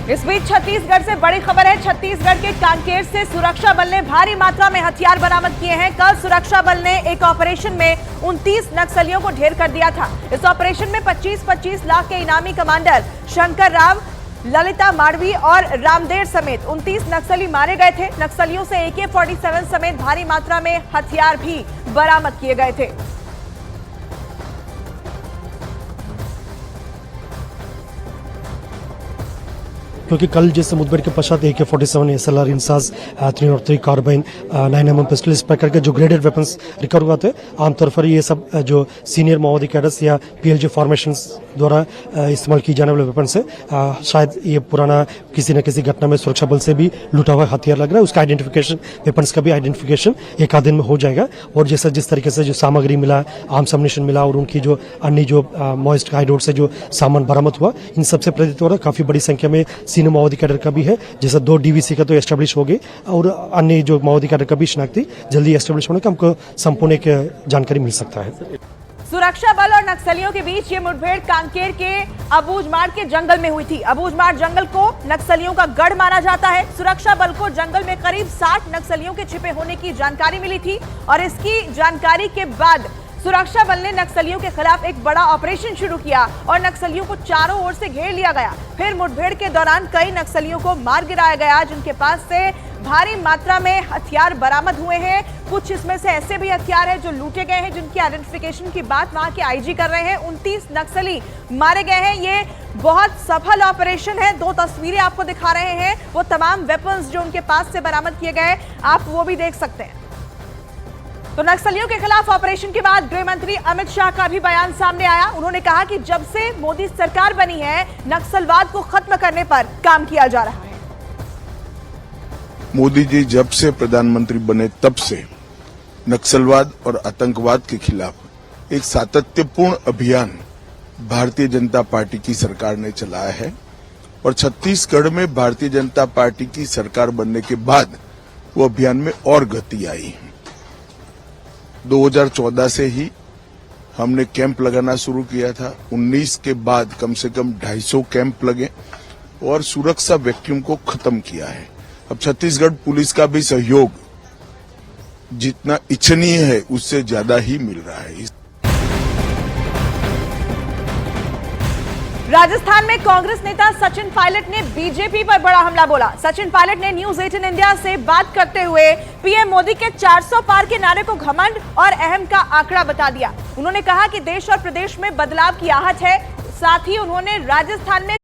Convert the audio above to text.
इस बीच छत्तीसगढ़ से बड़ी खबर है। छत्तीसगढ़ के कांकेर से सुरक्षा बल ने भारी मात्रा में हथियार बरामद किए हैं। कल सुरक्षा बल ने एक ऑपरेशन में 29 नक्सलियों को ढेर कर दिया था। इस ऑपरेशन में 25-25 लाख के इनामी कमांडर शंकर राव, ललिता माड़वी और रामदेव समेत 29 नक्सली मारे गए थे। नक्सलियों से AK-47 समेत भारी मात्रा में हथियार भी बरामद किए गए थे। क्योंकि कल जिस मुठभेड़ के पश्चात AK-47 SLR INSAS 303 carbene 9mm pistol इस प्रकार के जो ग्रेडेड वेपन्स रिकवर हुआ थे। आमतौर पर ये सब जो सीनियर माओवादी कैडर्स या PLG फॉर्मेशंस द्वारा इस्तेमाल की जाने वाले वेपन्स है। शायद ये पुराना किसी न किसी घटना में सुरक्षा बल से भी लूटा हुआ हथियार लग रहा है। उसका आइडेंटिफिकेशन, वेपन्स का भी आइडेंटिफिकेशन एक आध दिन में हो जाएगा। और जैसा जिस तरीके से जो सामग्री मिला, आर्म्स एम्युनिशन मिला और उनकी जो अन्य जो मॉइस्ट हाइडोर से जो सामान बरामद हुआ, इन सबसे प्रतीत हो रहा है काफी बड़ी संख्या में सीनियर माओवादी कैडर का भी है। जैसे 2 DVC का तो एस्टेब्लिश हो गए और अन्य जो माओवादी कैडर का भी शनाख्ती जल्दी एस्टेब्लिश होने का हमको संपूर्ण एक जानकारी मिल सकता है। सुरक्षा बल और नक्सलियों के बीच ये मुठभेड़ कांकेर के अबूझमाड़ के जंगल में हुई थी। अबूझमाड़ जंगल को नक्सलियों का गढ़ माना जाता है। सुरक्षा बल को जंगल में करीब 60 नक्सलियों के छिपे होने की जानकारी मिली थी और इसकी जानकारी के बाद सुरक्षा बल ने नक्सलियों के खिलाफ एक बड़ा ऑपरेशन शुरू किया और नक्सलियों को चारों ओर से घेर लिया गया। फिर मुठभेड़ के दौरान कई नक्सलियों को मार गिराया गया, जिनके पास से भारी मात्रा में हथियार बरामद हुए हैं। कुछ इसमें से ऐसे भी हथियार हैं जो लूटे गए हैं, जिनकी आइडेंटिफिकेशन की बात वहां के IG कर रहे हैं। 29 नक्सली मारे गए हैं। ये बहुत सफल ऑपरेशन है। 2 तस्वीरें आपको दिखा रहे हैं, वो तमाम वेपन्स जो उनके पास से बरामद किए गए, आप वो भी देख सकते हैं। तो नक्सलियों के खिलाफ ऑपरेशन के बाद गृह मंत्री अमित शाह का भी बयान सामने आया। उन्होंने कहा कि जब से मोदी सरकार बनी है, नक्सलवाद को खत्म करने पर काम किया जा रहा है। मोदी जी जब से प्रधानमंत्री बने तब से नक्सलवाद और आतंकवाद के खिलाफ एक सातत्यपूर्ण अभियान भारतीय जनता पार्टी की सरकार ने चलाया है और छत्तीसगढ़ में भारतीय जनता पार्टी की सरकार बनने के बाद वो अभियान में और गति आई है। 2014 से ही हमने कैंप लगाना शुरू किया था। 19 के बाद कम से कम 250 कैंप लगे और सुरक्षा वैक्यूम को खत्म किया है। अब छत्तीसगढ़ पुलिस का भी सहयोग जितना इच्छनीय है उससे ज्यादा ही मिल रहा है। राजस्थान में कांग्रेस नेता सचिन पायलट ने बीजेपी पर बड़ा हमला बोला। सचिन पायलट ने न्यूज 18 इंडिया से बात करते हुए पीएम मोदी के 400 पार के नारे को घमंड और अहम का आंकड़ा बता दिया। उन्होंने कहा कि देश और प्रदेश में बदलाव की आहट है। साथ ही उन्होंने राजस्थान में